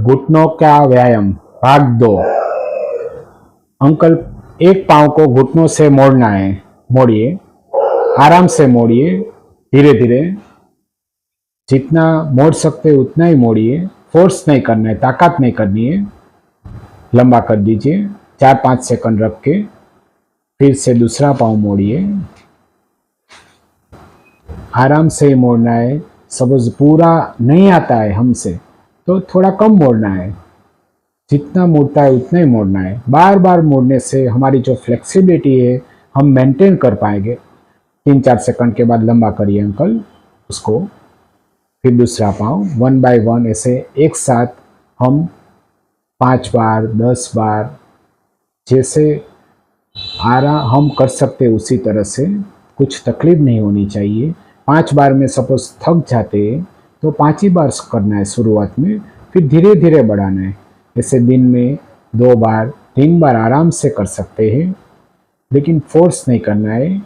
घुटनों का व्यायाम भाग 2। अंकल, एक पांव को घुटनों से मोड़ना है, मोड़िए, आराम से मोड़िए, धीरे धीरे, जितना मोड़ सकते हैं उतना ही मोड़िए, फोर्स नहीं करना है, ताकत नहीं करनी है। लंबा कर दीजिए 4-5 सेकंड रख के, फिर से दूसरा पांव मोड़िए, आराम से मोड़ना है। सपोज पूरा नहीं आता है हमसे तो थोड़ा कम मोड़ना है, जितना मोड़ता है उतना ही मोड़ना है। बार बार मोड़ने से हमारी जो फ्लेक्सिबिलिटी है हम मेंटेन कर पाएंगे। 3-4 सेकंड के बाद लंबा करिए अंकल उसको, फिर दूसरा पाँव 1 बाय 1 ऐसे एक साथ हम 5 बार 10 बार जैसे आराम हम कर सकते उसी तरह से, कुछ तकलीफ नहीं होनी चाहिए। 5 बार में सपोज थक जाते तो 5 ही बार करना है शुरुआत में, फिर धीरे धीरे बढ़ाना है। जैसे दिन में 2 बार 3 बार आराम से कर सकते हैं, लेकिन फोर्स नहीं करना है।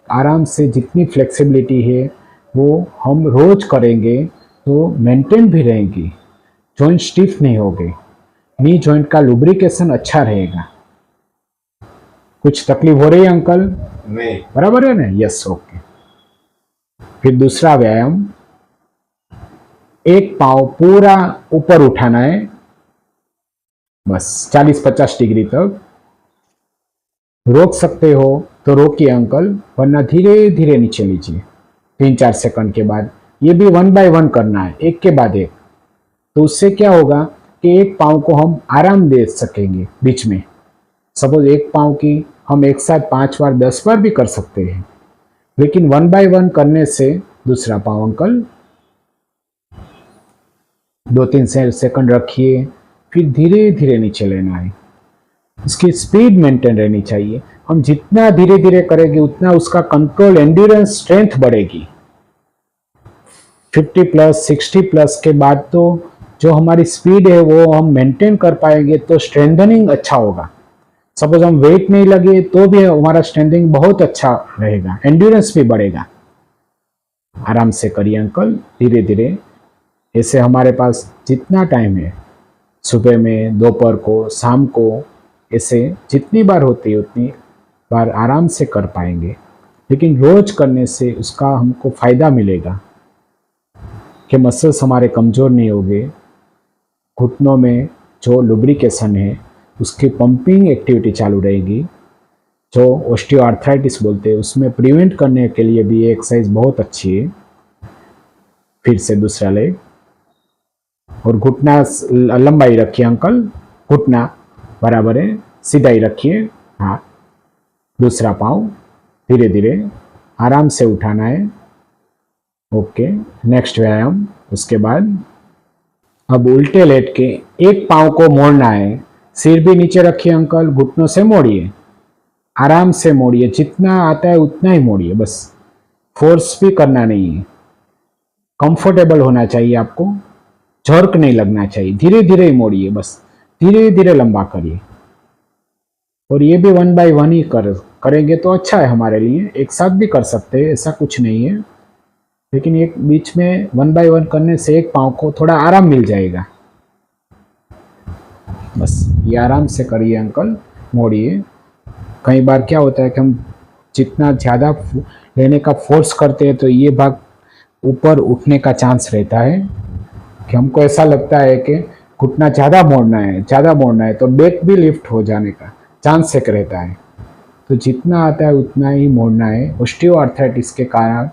आराम से जितनी फ्लेक्सिबिलिटी है वो हम रोज करेंगे तो मेंटेन भी रहेंगी, जॉइंट स्टिफ नहीं होंगे, नी जॉइंट का लुब्रिकेशन अच्छा रहेगा। कुछ तकलीफ हो रही है अंकल? नहीं। बराबर है ना? Yes, okay. फिर दूसरा व्यायाम, एक पांव पूरा ऊपर उठाना है, बस 40-50 डिग्री तक। रोक सकते हो तो रोकिए अंकल, वरना धीरे धीरे नीचे लीजिए 3-4 सेकंड के बाद। ये भी 1 बाय 1 करना है, एक के बाद एक। तो उससे क्या होगा कि एक पांव को हम आराम दे सकेंगे बीच में। सपोज एक पांव की हम एक साथ 5 बार 10 बार भी कर सकते हैं, लेकिन 1 बाय 1 करने से दूसरा पांव अंकल 2-3 सेकंड रखिए, फिर धीरे धीरे नीचे लेना है। इसकी स्पीड मेंटेन रहनी चाहिए। हम जितना धीरे धीरे करेंगे उतना उसका कंट्रोल, एंड्योरेंस, स्ट्रेंथ बढ़ेगी। 50+ 60+ के बाद तो जो हमारी स्पीड है वो हम मेंटेन कर पाएंगे, तो स्ट्रेंथनिंग अच्छा होगा। सपोज हम वेट नहीं लगे तो भी हमारा स्ट्रेंथनिंग बहुत अच्छा रहेगा, एंड्योरेंस भी बढ़ेगा। आराम से करिए अंकल, धीरे धीरे। ऐसे हमारे पास जितना टाइम है, सुबह में, दोपहर को, शाम को, ऐसे जितनी बार होती है उतनी बार आराम से कर पाएंगे। लेकिन रोज करने से उसका हमको फायदा मिलेगा कि मसल्स हमारे कमज़ोर नहीं होंगे, घुटनों में जो लुब्रिकेशन है उसकी पंपिंग एक्टिविटी चालू रहेगी, जो ऑस्टियोआर्थराइटिस बोलते हैं उसमें प्रिवेंट करने के लिए भी ये एक्सरसाइज बहुत अच्छी है। फिर से दूसरा लेग, और घुटना लंबाई रखिए अंकल, घुटना बराबर है, सीधा ही रखिए। हाँ, दूसरा पाँव धीरे धीरे आराम से उठाना है। ओके, नेक्स्ट व्यायाम। उसके बाद अब उल्टे लेट के एक पाँव को मोड़ना है, सिर भी नीचे रखिए अंकल, घुटनों से मोड़िए, आराम से मोड़िए, जितना आता है उतना ही मोड़िए, बस फोर्स भी करना नहीं है। कंफर्टेबल होना चाहिए आपको, झर्क नहीं लगना चाहिए, धीरे धीरे ही मोड़िए, बस धीरे धीरे लंबा करिए। और ये भी 1 बाय 1 ही करेंगे तो अच्छा है हमारे लिए। एक साथ भी कर सकते हैं, ऐसा कुछ नहीं है, लेकिन एक बीच में 1 बाय 1 करने से एक पाँव को थोड़ा आराम मिल जाएगा। बस ये आराम से करिए अंकल, मोड़िए। कई बार क्या होता है कि हम जितना ज़्यादा लेने का फोर्स करते हैं तो ये भाग ऊपर उठने का चांस रहता है, कि हमको ऐसा लगता है कि घुटना ज़्यादा मोड़ना है, तो बैक भी लिफ्ट हो जाने का चांस एक रहता है। तो जितना आता है उतना ही मोड़ना है। ऑस्टियोआर्थराइटिस के कारण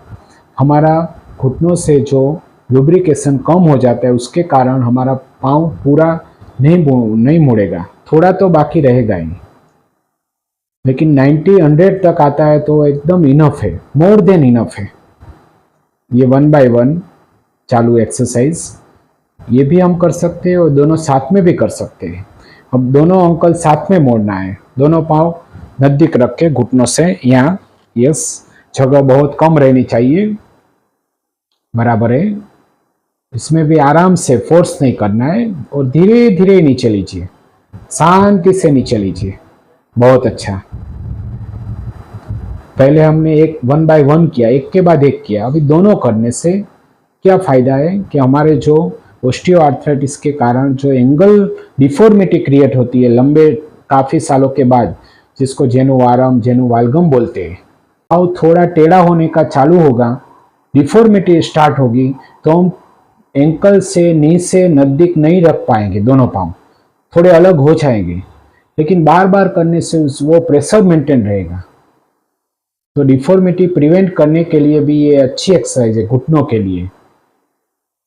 हमारा घुटनों से जो लुब्रिकेशन कम हो जाता है, उसके कारण हमारा पाँव पूरा नहीं मुड़ेगा, थोड़ा तो बाकी रहेगा ही, लेकिन 90-100 तक आता है तो एकदम इनफ है, मोर देन इनफ है। ये 1 बाय 1 चालू एक्सरसाइज, ये भी हम कर सकते हैं और दोनों साथ में भी कर सकते हैं। अब दोनों अंकल साथ में मोड़ना है, दोनों पाँव नजदीक रख के घुटनों से यहाँ, यस, जगह बहुत कम रहनी चाहिए, बराबर है। इसमें भी आराम से, फोर्स नहीं करना है, और धीरे धीरे नीचे लीजिए, शांति से नीचे लीजिए। बहुत अच्छा। पहले हमने 1 बाय 1 किया, एक के बाद एक किया। अभी दोनों करने से क्या फायदा है कि हमारे जो ओस्टियोआर्थराइटिस के कारण जो एंगल डिफॉर्मिटी क्रिएट होती है लंबे काफ़ी सालों के बाद, जिसको जेनुवारम जेनुवाल्गम बोलते हैं, पाँव थोड़ा टेढ़ा होने का चालू होगा, डिफॉर्मिटी स्टार्ट होगी, तो हम एंकल से नी से नज़दीक नहीं रख पाएंगे, दोनों पाँव थोड़े अलग हो जाएंगे, लेकिन बार बार करने से वो प्रेशर मेंटेन रहेगा। तो डिफॉर्मिटी प्रिवेंट करने के लिए भी ये अच्छी एक्सरसाइज है घुटनों के लिए।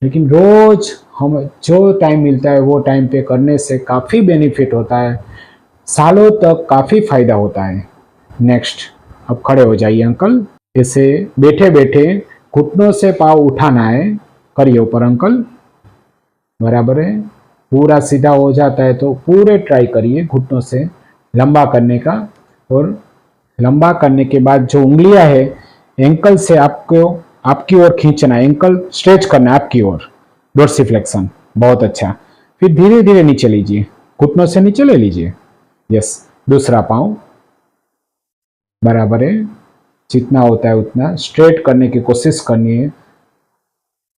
लेकिन रोज हम जो टाइम मिलता है वो टाइम पे करने से काफ़ी बेनिफिट होता है, सालों तक काफ़ी फायदा होता है। नेक्स्ट, अब खड़े हो जाइए अंकल। जैसे बैठे बैठे घुटनों से पाँव उठाना है, करिए ऊपर अंकल, बराबर है। पूरा सीधा हो जाता है तो पूरे ट्राई करिए घुटनों से लंबा करने का, और लंबा करने के बाद जो उंगलियां है एंकल से आपको आपकी ओर खींचना है, एंकल स्ट्रेच करना है आपकी ओर, डोर्सिफ्लेक्शन, बहुत अच्छा। फिर धीरे धीरे नीचे लीजिए, घुटनों से नीचे ले लीजिए, यस। दूसरा पाँव बराबर है, जितना होता है उतना स्ट्रेट करने की कोशिश करनी है।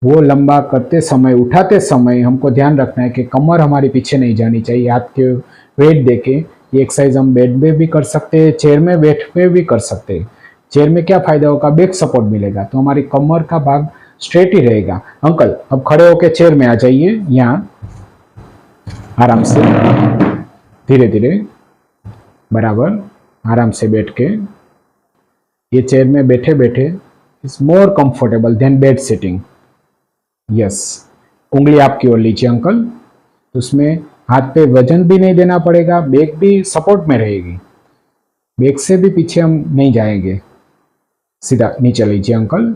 वो लंबा करते समय, उठाते समय हमको ध्यान रखना है कि कमर हमारी पीछे नहीं जानी चाहिए। हाथ के वेट देके ये एक्सरसाइज हम बेड में भी कर सकते हैं, चेयर में बैठ पे भी कर सकते हैं। चेयर में क्या फायदा होगा, बैक सपोर्ट मिलेगा, तो हमारी कमर का भाग स्ट्रेट ही रहेगा। अंकल अब खड़े होके चेयर में आ जाइए, यहाँ आराम से, धीरे धीरे, बराबर, आराम से बैठ के। ये चेयर में बैठे बैठे is more comfortable than bed sitting, yes. उंगली आपकी ओर लीजिए अंकल, उसमें हाथ पे वजन भी नहीं देना पड़ेगा, बैक भी सपोर्ट में रहेगी, बैक से भी पीछे हम नहीं जाएंगे। सीधा नीचे लीजिए अंकल।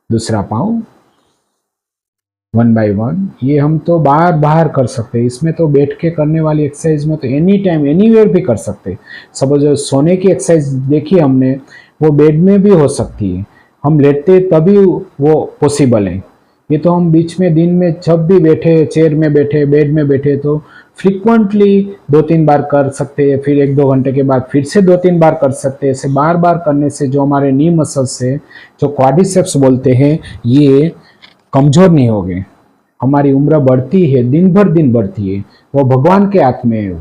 दूसरा पाँव, 1 बाय 1। ये हम तो बार बार कर सकते हैं, इसमें तो बैठ के करने वाली एक्सरसाइज में तो एनी टाइम एनीवेयर भी कर सकते हैं। सपोज सोने की एक्सरसाइज देखी हमने, वो बेड में भी हो सकती है, हम लेटते तभी वो पॉसिबल है। ये तो हम बीच में दिन में जब भी बैठे, चेयर में बैठे, बेड में बैठे, तो फ्रिक्वेंटली 2-3 बार कर सकते हैं, फिर 1-2 घंटे के बाद फिर से 2-3 बार कर सकते हैं। ऐसे बार बार करने से जो हमारे नी मसल्स है, जो क्वाड्रिसेप्स बोलते हैं, ये कमजोर नहीं होंगे। हमारी उम्र बढ़ती है, दिन बढ़ती है, वो भगवान के हाथ में है,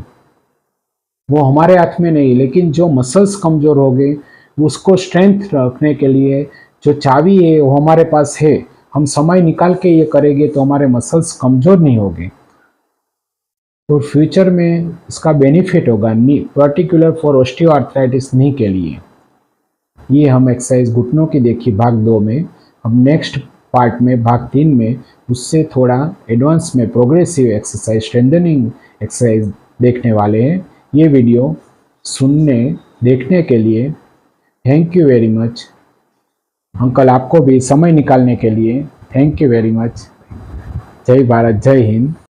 वो हमारे हाथ में नहीं। लेकिन जो मसल्स कमजोर हो गए, उसको स्ट्रेंथ रखने के लिए जो चाबी है वो हमारे पास है। हम समय निकाल के ये करेंगे तो हमारे मसल्स कमजोर नहीं होंगे, तो फ्यूचर में इसका बेनिफिट होगा, नी पर्टिकुलर फॉर ऑस्टियोआर्थराइटिस नी के लिए। ये हम एक्सरसाइज घुटनों की देखी भाग 2 में। अब नेक्स्ट पार्ट में भाग 3 में उससे थोड़ा एडवांस में प्रोग्रेसिव एक्सरसाइज, स्ट्रेंथनिंग एक्सरसाइज देखने वाले हैं। ये वीडियो देखने के लिए thank you very much uncle, आपको भी समय निकालने के लिए थैंक यू वेरी मच। जय भारत, जय हिंद।